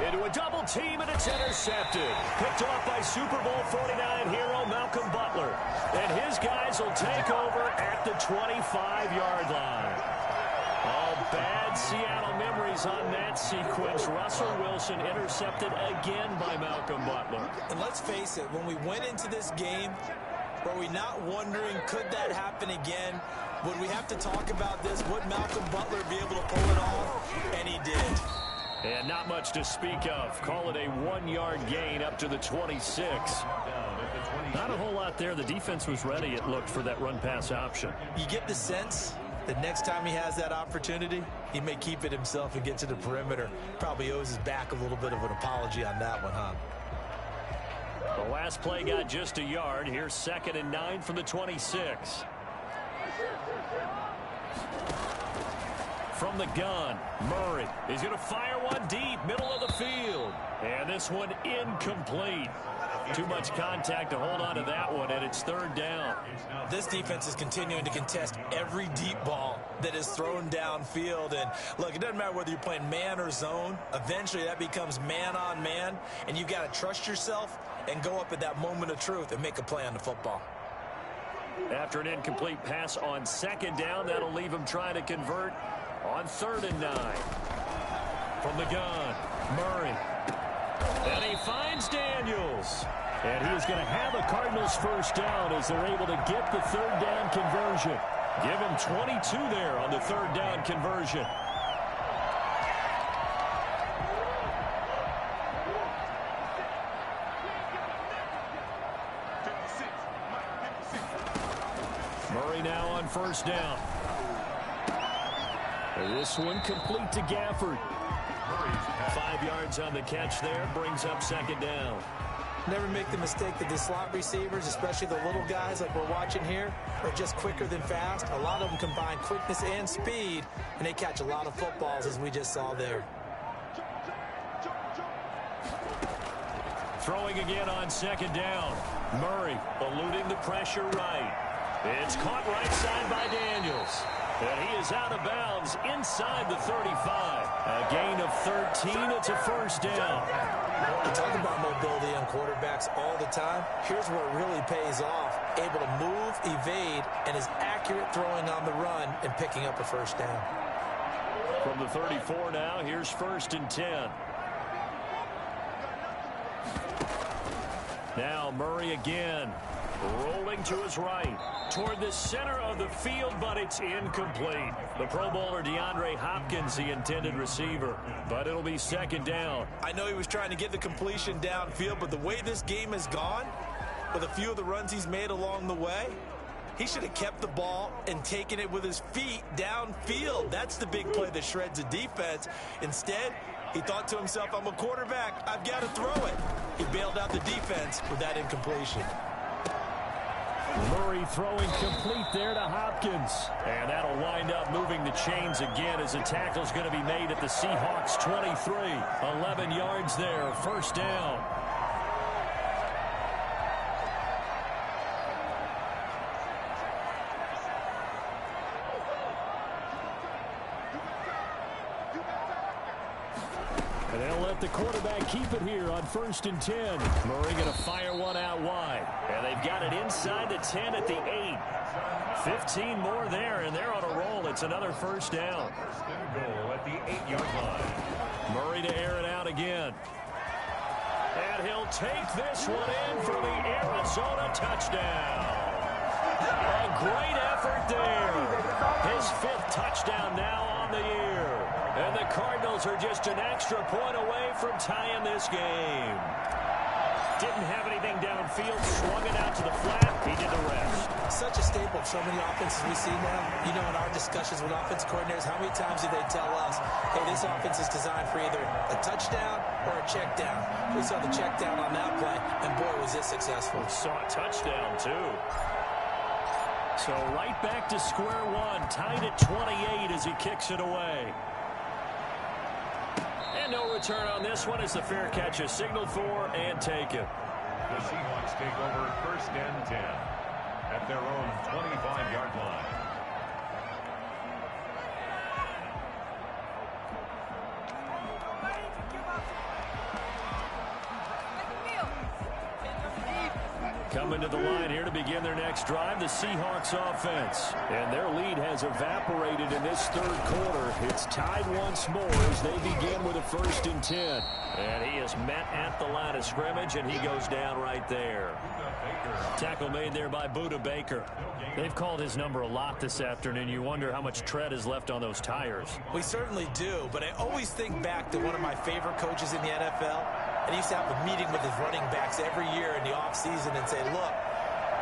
[SPEAKER 3] Into a double team, and it's intercepted. Picked off by Super Bowl 49 hero Malcolm Butler. And his guys will take over at the 25-yard line. All bad Seattle memories on that sequence. Russell Wilson intercepted again by Malcolm Butler.
[SPEAKER 4] And let's face it, when we went into this game, were we not wondering, could that happen again? Would we have to talk about this? Would Malcolm Butler be able to pull it off? And he did.
[SPEAKER 3] And not much to speak of. Call it a 1-yard gain up to the 26. Not a whole lot there. The defense was ready, it looked, for that run-pass option.
[SPEAKER 4] You get the sense that next time he has that opportunity, he may keep it himself and get to the perimeter. Probably owes his back a little bit of an apology on that one, huh?
[SPEAKER 3] The last play got just a yard. Here's 2nd and 9 from the 26. From the gun, Murray is going to fire one deep, middle of the field. And this one incomplete. Too much contact to hold on to that one, and it's third down.
[SPEAKER 6] This defense is continuing to contest every deep ball that is thrown downfield. And look, it doesn't matter whether you're playing man or zone. Eventually that becomes man on man, and you've got to trust yourself and go up at that moment of truth and make a play on the football.
[SPEAKER 3] After an incomplete pass on second down, that'll leave him trying to convert on 3rd and 9. From the gun, Murray. And he finds Daniels. And he is going to have a Cardinals first down as they're able to get the 3rd down conversion. Give him 22 there on the 3rd down conversion. Murray now on first down. This one complete to Gafford. 5 yards on the catch there, brings up 2nd down.
[SPEAKER 6] Never make the mistake that the slot receivers, especially the little guys like we're watching here, are just quicker than fast. A lot of them combine quickness and speed, and they catch a lot of footballs, as we just saw there.
[SPEAKER 3] Throwing again on 2nd down. Murray eluding the pressure right. It's caught right side by Daniels. And he is out of bounds inside the 35. A gain of 13. It's a first down.
[SPEAKER 6] You talk about mobility on quarterbacks all the time. Here's where it really pays off. Able to move, evade, and is accurate throwing on the run and picking up a first down.
[SPEAKER 3] From the 34 now, here's 1st and 10. Now Murray again. Rolling to his right. Toward the center of the field, but it's incomplete. The Pro Bowler DeAndre Hopkins, the intended receiver. But it'll be 2nd down.
[SPEAKER 6] I know he was trying to get the completion downfield, but the way this game has gone, with a few of the runs he's made along the way, he should have kept the ball and taken it with his feet downfield. That's the big play that shreds a defense. Instead, he thought to himself, I'm a quarterback, I've got to throw it. He bailed out the defense with that incompletion.
[SPEAKER 3] Murray throwing complete there to Hopkins. And that'll wind up moving the chains again as the tackle's going to be made at the Seahawks 23. 11 yards there, first down. And they'll let the quarterback keep it here on 1st and 10. Murray going to fire one out wide. And they've got it inside the 10 at the 8. 15 more there, and they're on a roll. It's another first down.
[SPEAKER 5] First and goal at the 8-yard line.
[SPEAKER 3] Murray to air it out again. And he'll take this one in for the Arizona touchdown. A great effort there. His 5th touchdown now on the year. And the Cardinals are just an extra point away from tying this game. Didn't have anything downfield, swung it out to the flat. He did the rest.
[SPEAKER 6] Such a staple of so many offenses we see now. You know, in our discussions with offense coordinators, how many times do they tell us, hey, this offense is designed for either a touchdown or a check down. We saw the check down on that play, and boy, was this successful.
[SPEAKER 3] We saw a touchdown, too. So right back to square one, tied at 28 as he kicks it away. And no return on this one as the fair catch is signaled for and taken.
[SPEAKER 5] The Seahawks take over 1st and 10 at their own 25-yard line.
[SPEAKER 3] Coming to the line here to begin their next drive, the Seahawks offense. And their lead has evaporated in this 3rd quarter. It's tied once more as they begin with a 1st and 10. And he is met at the line of scrimmage, and he goes down right there. Tackle made there by Buda Baker. They've called his number a lot this afternoon. You wonder how much tread is left on those tires.
[SPEAKER 6] We certainly do, but I always think back to one of my favorite coaches in the NFL. And he used to have a meeting with his running backs every year in the offseason and say, look,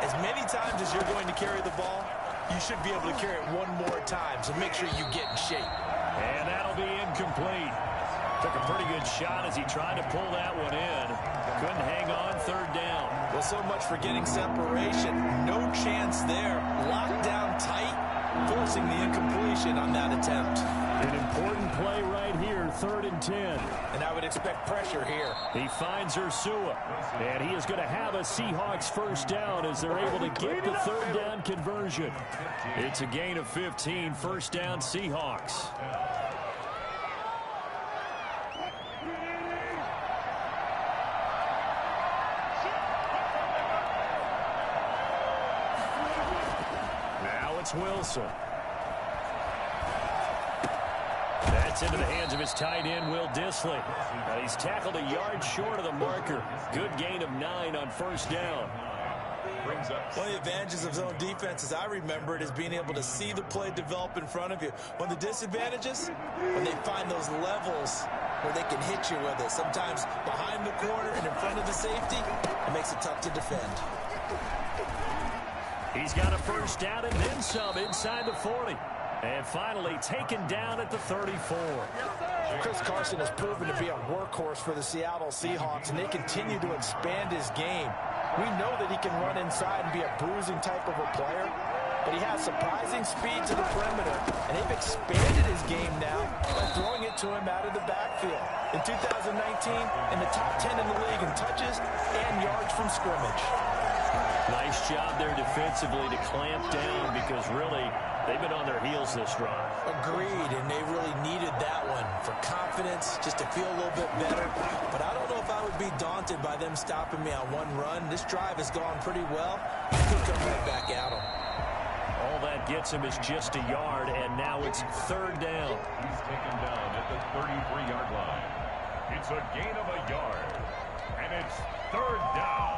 [SPEAKER 6] as many times as you're going to carry the ball, you should be able to carry it one more time, so make sure you get in shape.
[SPEAKER 3] And that'll be incomplete. Took a pretty good shot as he tried to pull that one in. Couldn't hang on, 3rd down.
[SPEAKER 6] Well, so much for getting separation. No chance there. Locked down tight, forcing the incompletion on that attempt.
[SPEAKER 3] An important play right here, 3rd and 10.
[SPEAKER 4] And I would expect pressure here.
[SPEAKER 3] He finds Ursua, and he is going to have a Seahawks first down as they're able to get the 3rd down conversion. It's a gain of 15, first down Seahawks. Now it's Wilson. That's into the hands of his tight end, Will Dissly. He's tackled a yard short of the marker. Good gain of 9 on first down.
[SPEAKER 6] One of the advantages of zone defense, as I remember it, is being able to see the play develop in front of you. One of the disadvantages, when they find those levels where they can hit you with it, sometimes behind the corner and in front of the safety, it makes it tough to defend.
[SPEAKER 3] He's got a first down and then some inside the 40. And finally taken down at the 34.
[SPEAKER 4] Chris Carson has proven to be a workhorse for the Seattle Seahawks, and they continue to expand his game. We know that he can run inside and be a bruising type of a player, but he has surprising speed to the perimeter, and they've expanded his game now by throwing it to him out of the backfield. In 2019, in the top 10 in the league in touches and yards from scrimmage.
[SPEAKER 3] Nice job there defensively to clamp down because really they've been on their heels this drive.
[SPEAKER 6] Agreed, and they really needed that one for confidence, just to feel a little bit better. But I don't know if I would be daunted by them stopping me on one run. This drive has gone pretty well. I could come right back at them.
[SPEAKER 3] All that gets him is just a yard, and now it's 3rd down.
[SPEAKER 5] He's taken down at the 33-yard line. It's a gain of a yard, and it's 3rd down.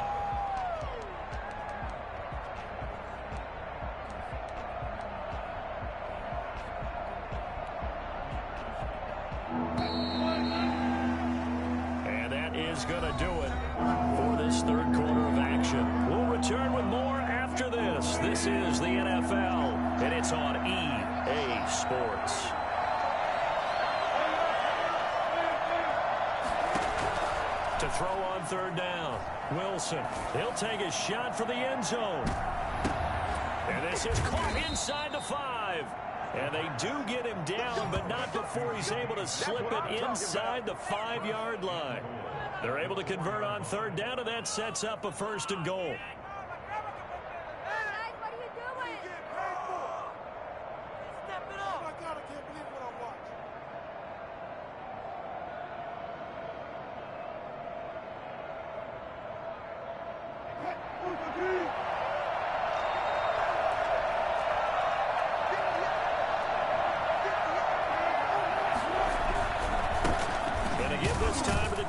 [SPEAKER 3] And that is going to do it for this 3rd quarter of action. We'll return with more after this. This is the NFL, and it's on EA Sports. To throw on 3rd down, Wilson. He'll take a shot for the end zone. And this is caught inside the 5. And they do get him down, but not before he's able to slip it inside the 5-yard line. They're able to convert on 3rd down, and that sets up a 1st and goal.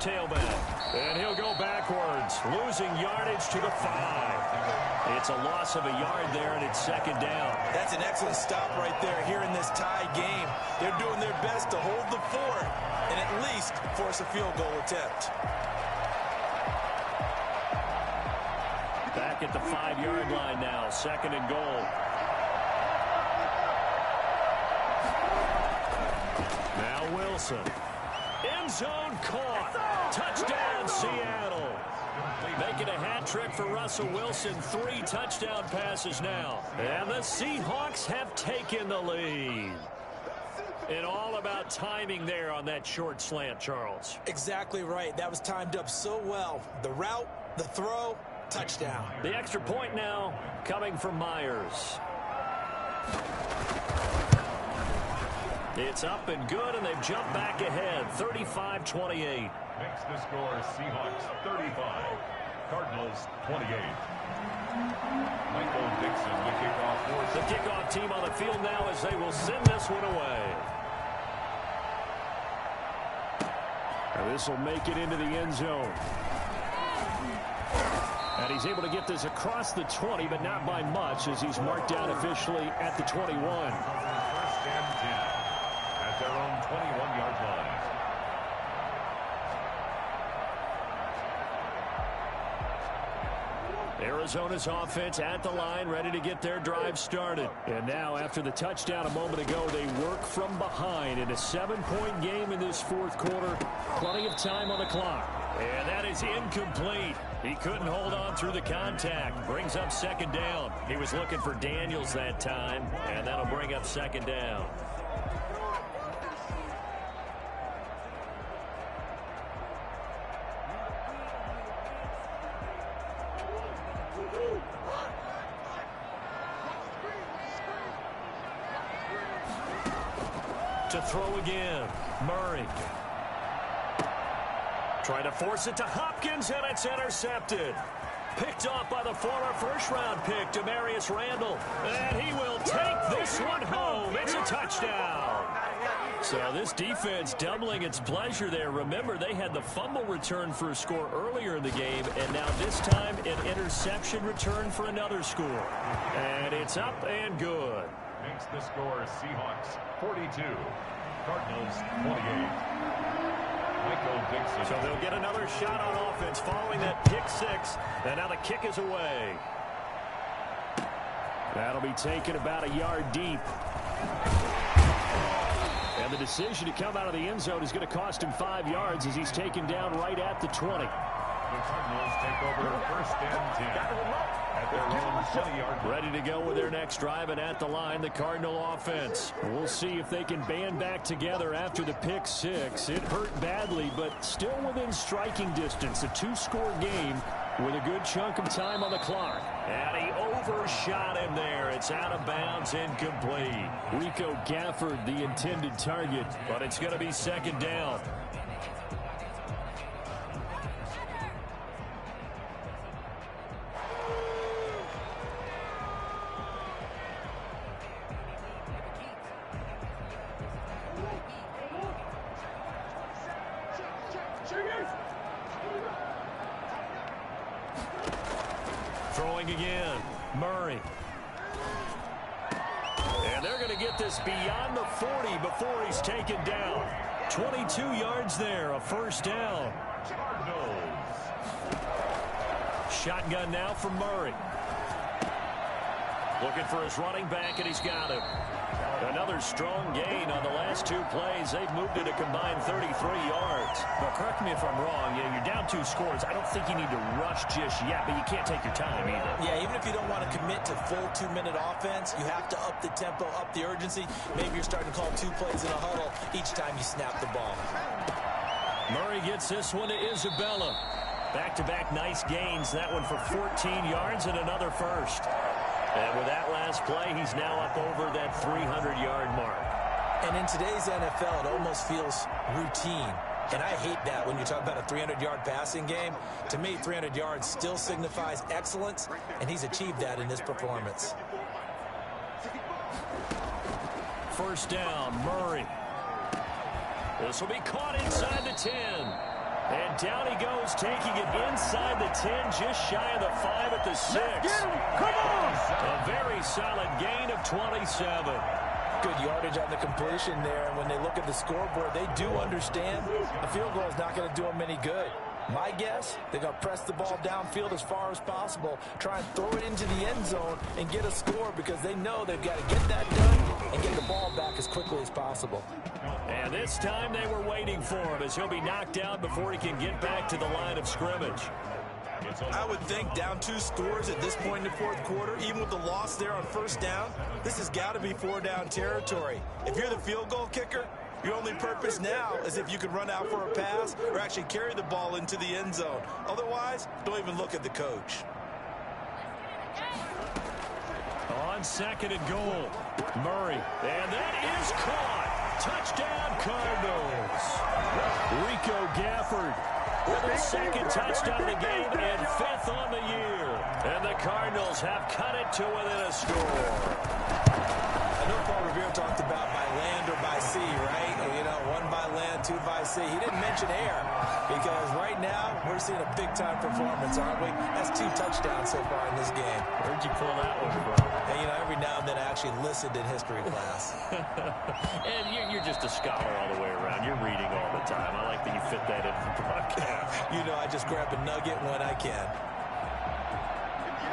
[SPEAKER 3] Tailback, and he'll go backwards, losing yardage to the 5. It's a loss of a yard there, and it's 2nd down.
[SPEAKER 6] That's an excellent stop right there here in this tie game. They're doing their best to hold the fort and at least force a field goal attempt.
[SPEAKER 3] Back at the 5-yard line now, 2nd and goal. Now Wilson. End zone caught. Touchdown, Seattle. Making a hat trick for Russell Wilson. 3 touchdown passes now. And the Seahawks have taken the lead. And all about timing there on that short slant, Charles.
[SPEAKER 6] Exactly right. That was timed up so well. The route, the throw, touchdown.
[SPEAKER 3] The extra point now coming from Myers. It's up and good, and they've jumped back ahead, 35-28.
[SPEAKER 5] Makes the score Seahawks 35, Cardinals 28. Michael Dixon, the kickoff for
[SPEAKER 3] the kickoff team on the field now as they will send this one away. Now this will make it into the end zone. And he's able to get this across the 20, but not by much as he's marked down officially at the 21.
[SPEAKER 5] 1st and 10 at their own 21-yard line.
[SPEAKER 3] Arizona's offense at the line, ready to get their drive started. And now, after the touchdown a moment ago, they work from behind in a 7-point game in this 4th quarter. Plenty of time on the clock. And that is incomplete. He couldn't hold on through the contact. Brings up 2nd down. He was looking for Daniels that time, and that'll bring up 2nd down. To throw again. Murray. Trying to force it to Hopkins, and it's intercepted. Picked off by the former first-round pick, Demarius Randall. And he will take this one home. It's a touchdown. So this defense doubling its pleasure there. Remember, they had the fumble return for a score earlier in the game, and now this time an interception return for another score. And it's up and good.
[SPEAKER 5] Makes the score Seahawks 42, Cardinals 28. Michael Dixon.
[SPEAKER 3] So they'll get another shot on offense following that pick six. And now the kick is away. That'll be taken about a yard deep. And the decision to come out of the end zone is going to cost him 5 yards as he's taken down right at the 20.
[SPEAKER 5] The Cardinals take over first and 10 at their own 20-yard line.
[SPEAKER 3] Ready to go with their next drive, and at the line, the Cardinal offense. We'll see if they can band back together after the pick six. It hurt badly, but still within striking distance. A 2-score game with a good chunk of time on the clock. And he overshot him there. It's out of bounds, incomplete. Rico Gafford, the intended target, but it's going to be second down. Throwing again, Murray. And they're going to get this beyond the 40 before he's taken down. 22 yards there, a first down.
[SPEAKER 5] Cardinals.
[SPEAKER 3] Shotgun now from Murray. Looking for his running back, and he's got him. Another strong gain on the last 2 plays. They've moved it a combined 33 yards. But correct me if I'm wrong. You're down 2 scores. I don't think you need to rush just yet, but you can't take your time either.
[SPEAKER 4] Yeah, even if you don't want to commit to full 2-minute offense, you have to up the tempo, up the urgency. Maybe you're starting to call 2 plays in a huddle each time you snap the ball.
[SPEAKER 3] Murray gets this one to Isabella. Back-to-back nice gains. That one for 14 yards and another first. And with that last play, he's now up over that 300-yard mark.
[SPEAKER 4] And in today's NFL, it almost feels routine. And I hate that when you talk about a 300-yard passing game. To me, 300 yards still signifies excellence, and he's achieved that in this performance.
[SPEAKER 3] First down, Murray. This will be caught inside the 10. And down he goes, taking it inside the 10, just shy of the 5 at the 6.
[SPEAKER 1] Come on!
[SPEAKER 3] A very solid gain of 27.
[SPEAKER 4] Good yardage on the completion there. And when they look at the scoreboard, they do understand a field goal is not going to do them any good. My guess, they're going to press the ball downfield as far as possible, try and throw it into the end zone and get a score because they know they've got to get that done and get the ball back as quickly as possible.
[SPEAKER 3] And this time they were waiting for him as he'll be knocked down before he can get back to the line of scrimmage.
[SPEAKER 6] I would think down 2 scores at this point in the 4th quarter, even with the loss there on first down, this has got to be 4-down territory. If you're the field goal kicker, your only purpose now is if you can run out for a pass or actually carry the ball into the end zone. Otherwise, don't even look at the coach.
[SPEAKER 3] On 2nd and goal, Murray. And that is caught. Touchdown, Cardinals. Rico Gafford with his 2nd touchdown of the game and 5th on the year. And the Cardinals have cut it to within a score.
[SPEAKER 4] I know Paul Revere talked about by land or by sea, right? You know, 1 by land, 2 by sea. He didn't mention air because right now we're seeing a big-time performance, aren't we? That's 2 touchdowns so far in this game.
[SPEAKER 3] Where'd you pull that one from?
[SPEAKER 4] And, you know, every now and then I actually listened in history class.
[SPEAKER 3] And you're just a scholar all the way around. You're reading all the time. I like that you fit that in the broadcast.
[SPEAKER 4] You know, I just grab a nugget when I can.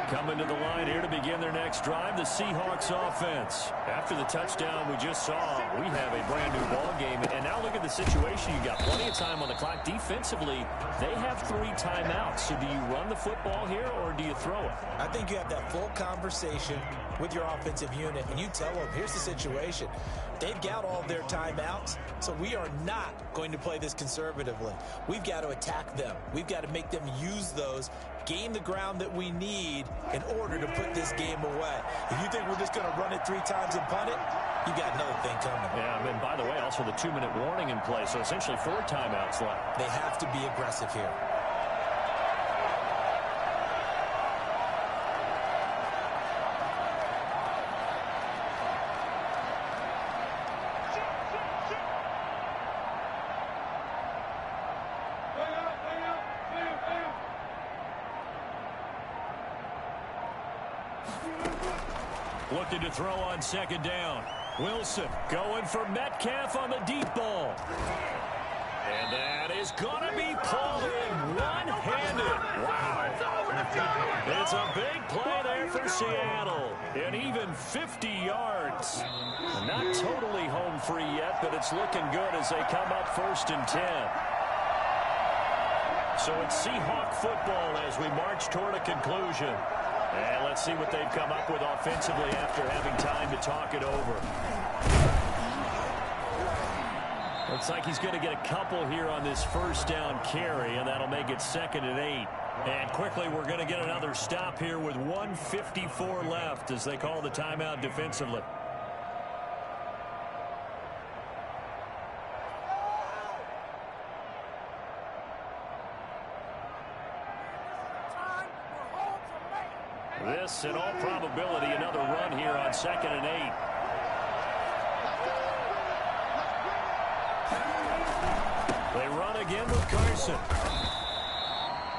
[SPEAKER 3] Coming to the line here to begin their next drive, the Seahawks offense. After the touchdown we just saw, we have a brand new ball game. And now look at the situation. You got plenty of time on the clock. Defensively, they have 3 timeouts. So do you run the football here or do you throw it?
[SPEAKER 4] I think you have that full conversation with your offensive unit, and you tell them, here's the situation. They've got all their timeouts, so we are not going to play this conservatively. We've got to attack them. We've got to make them use those, gain the ground that we need in order to put this game away. If you think we're just going to run it 3 times and punt it,
[SPEAKER 6] you got another thing coming.
[SPEAKER 3] Yeah, and by the way, also the 2-minute warning in play, so essentially 4 timeouts left.
[SPEAKER 6] They have to be aggressive here.
[SPEAKER 3] Looking to throw on second down. Wilson going for Metcalf on the deep ball. And that is going to be pulled in one-handed. Wow. It's a big play there for Seattle. And even 50 yards. Not totally home free yet, but it's looking good as they come up 1st and 10. So it's Seahawk football as we march toward a conclusion. And let's see what they've come up with offensively after having time to talk it over. Looks like he's going to get a couple here on this 1st down carry, and that'll make it 2nd and 8. And quickly, we're going to get another stop here with 1:54 left as they call the timeout defensively. This, in all probability, another run here on 2nd and 8. They run again with Carson.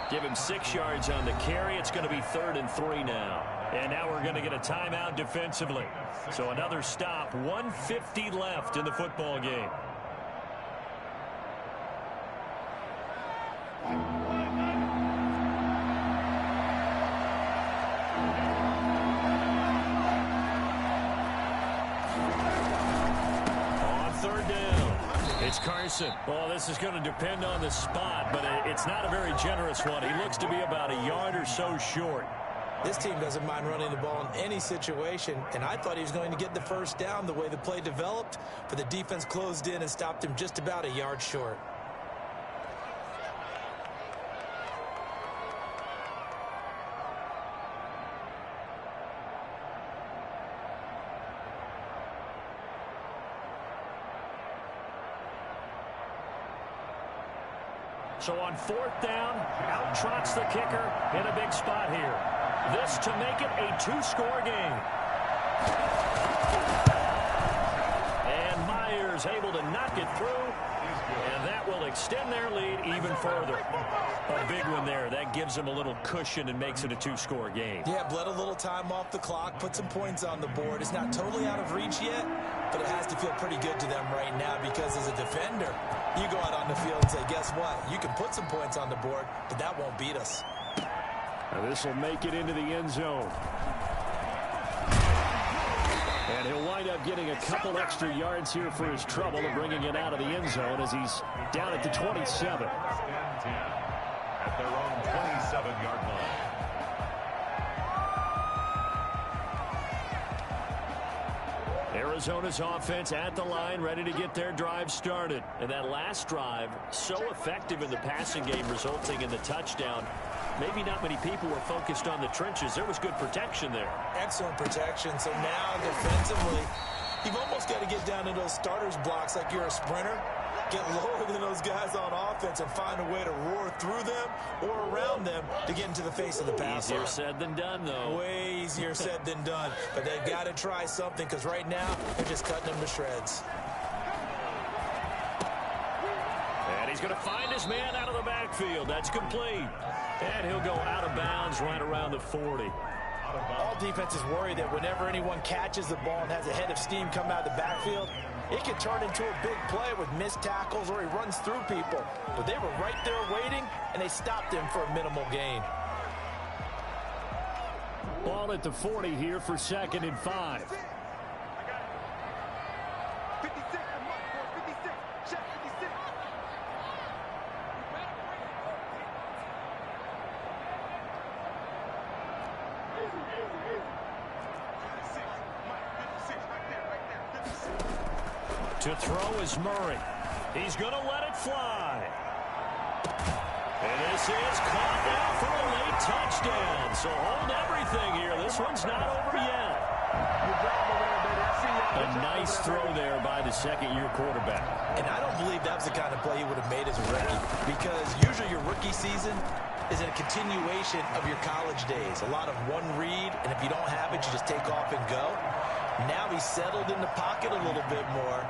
[SPEAKER 3] Give him 6 yards on the carry. It's going to be 3rd and 3 now. And now we're going to get a timeout defensively. So another stop. 1:50 left in the football game. It's Carson. Well, this is going to depend on the spot, but it's not a very generous one. He looks to be about a yard or so short.
[SPEAKER 6] This team doesn't mind running the ball in any situation, and I thought he was going to get the 1st down the way the play developed, but the defense closed in and stopped him just about a yard short.
[SPEAKER 3] So on 4th down, out trots the kicker in a big spot here. This to make it a 2-score game. And Myers able to knock it through, and that will extend their lead even further. A big one there. That gives them a little cushion and makes it a 2-score game.
[SPEAKER 6] Yeah, bled a little time off the clock, put some points on the board. It's not totally out of reach yet, but it has to feel pretty good to them right now because as a defender, you go out on the field and say, guess what? You can put some points on the board, but that won't beat us.
[SPEAKER 3] Now this will make it into the end zone. And he'll wind up getting a couple extra yards here for his trouble and bringing it out of the end zone as he's down at the 27.
[SPEAKER 5] At their own 27-yard line.
[SPEAKER 3] Arizona's offense at the line, ready to get their drive started. And that last drive, so effective in the passing game, resulting in the touchdown. Maybe not many people were focused on the trenches. There was good protection there.
[SPEAKER 6] Excellent protection. So now defensively, you've almost got to get down to those starters blocks like you're a sprinter. Get lower than those guys on offense and find a way to roar through them or around them to get into the face of the passer.
[SPEAKER 3] Easier said than done, though.
[SPEAKER 6] Way easier said than done. But they've got to try something because right now they're just cutting them to shreds.
[SPEAKER 3] And he's going to find his man out of the backfield. That's complete. And he'll go out of bounds right around the 40.
[SPEAKER 6] All defenses worry that whenever anyone catches the ball and has a head of steam come out of the backfield, it can turn into a big play with missed tackles or he runs through people. But they were right there waiting, and they stopped him for a minimal gain.
[SPEAKER 3] Ball at the 40 here for 2nd and 5. To throw is Murray. He's going to let it fly. And this is caught now for a late touchdown. So hold everything here. This one's not over yet.
[SPEAKER 1] Good job over there, baby. I see you
[SPEAKER 3] A nice throw there by the second-year quarterback.
[SPEAKER 4] And I don't believe that was the kind of play he would have made as a rookie, because usually your rookie season is a continuation of your college days. A lot of one read, and if you don't have it, you just take off and go. Now he's settled in the pocket a little bit more,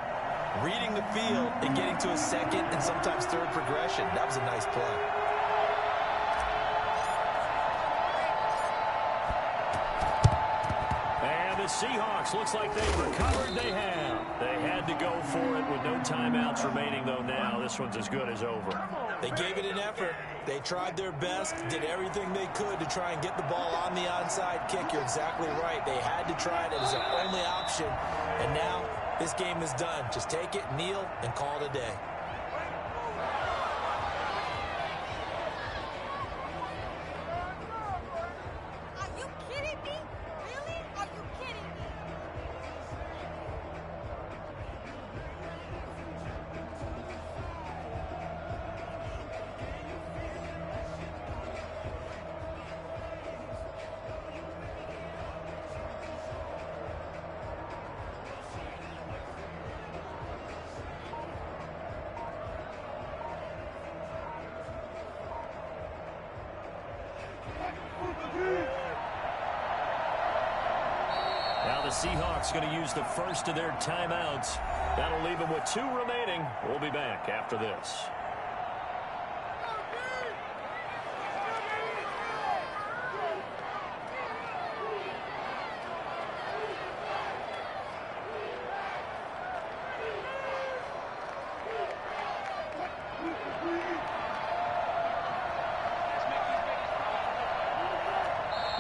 [SPEAKER 4] reading the field and getting to a second and sometimes third progression. That was a nice play.
[SPEAKER 3] The Seahawks, looks like they've recovered. They have. They had to go for it with no timeouts remaining, though now this one's as good as over.
[SPEAKER 4] They gave it an effort. They tried their best, did everything they could to try and get the ball on the onside kick. You're exactly right. They had to try it. It was their only option. And now this game is done. Just take it, kneel, and call it a day.
[SPEAKER 3] Now the Seahawks going to use the first of their timeouts. That'll leave them with 2 remaining. We'll be back after this.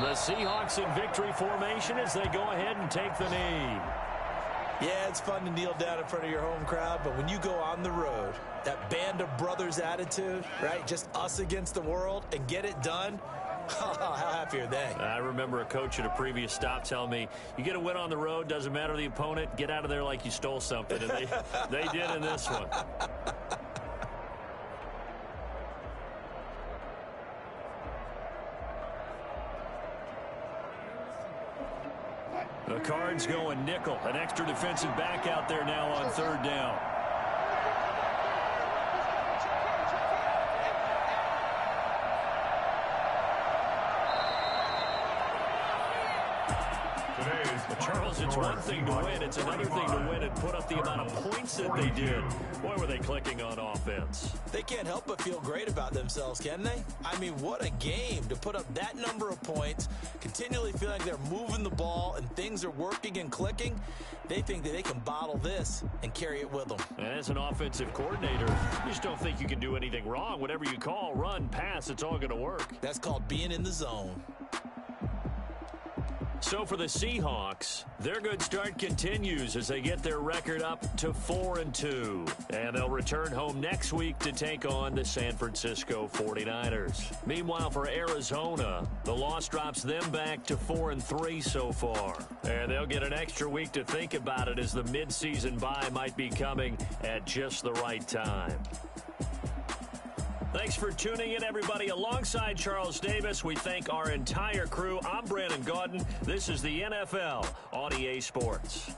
[SPEAKER 3] The Seahawks in victory formation as they go ahead and take the knee.
[SPEAKER 4] Yeah, it's fun to kneel down in front of your home crowd, but when you go on the road, that band of brothers attitude, right, just us against the world, and get it done, how happy are they?
[SPEAKER 3] I remember a coach at a previous stop telling me, you get a win on the road, doesn't matter the opponent, get out of there like you stole something. And they did in this one. The Cards going nickel. An extra defensive back out there now on 3rd down. Charles, it's one thing to win. It's another thing to win and put up the amount of points that they did. Boy, were they clicking on offense.
[SPEAKER 4] They can't help but feel great about themselves, can they? I mean, what a game to put up that number of points, continually feel like they're moving the ball and things are working and clicking. They think that they can bottle this and carry it with them.
[SPEAKER 3] And as an offensive coordinator, you just don't think you can do anything wrong. Whatever you call, run, pass, it's all going to work.
[SPEAKER 4] That's called being in the zone.
[SPEAKER 3] So for the Seahawks, their good start continues as they get their record up to 4-2. And they'll return home next week to take on the San Francisco 49ers. Meanwhile, for Arizona, the loss drops them back to 4-3 so far. And they'll get an extra week to think about it as the midseason bye might be coming at just the right time. Thanks for tuning in, everybody. Alongside Charles Davis, we thank our entire crew. I'm Brandon Gaudin. This is the NFL on EA Sports.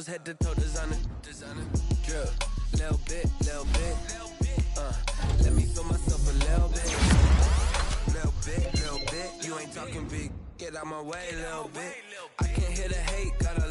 [SPEAKER 7] Head to toe designer, drip, little bit, let me feel myself a little bit, you ain't talking big, get out my way, little bit, I can't hear the hate, got a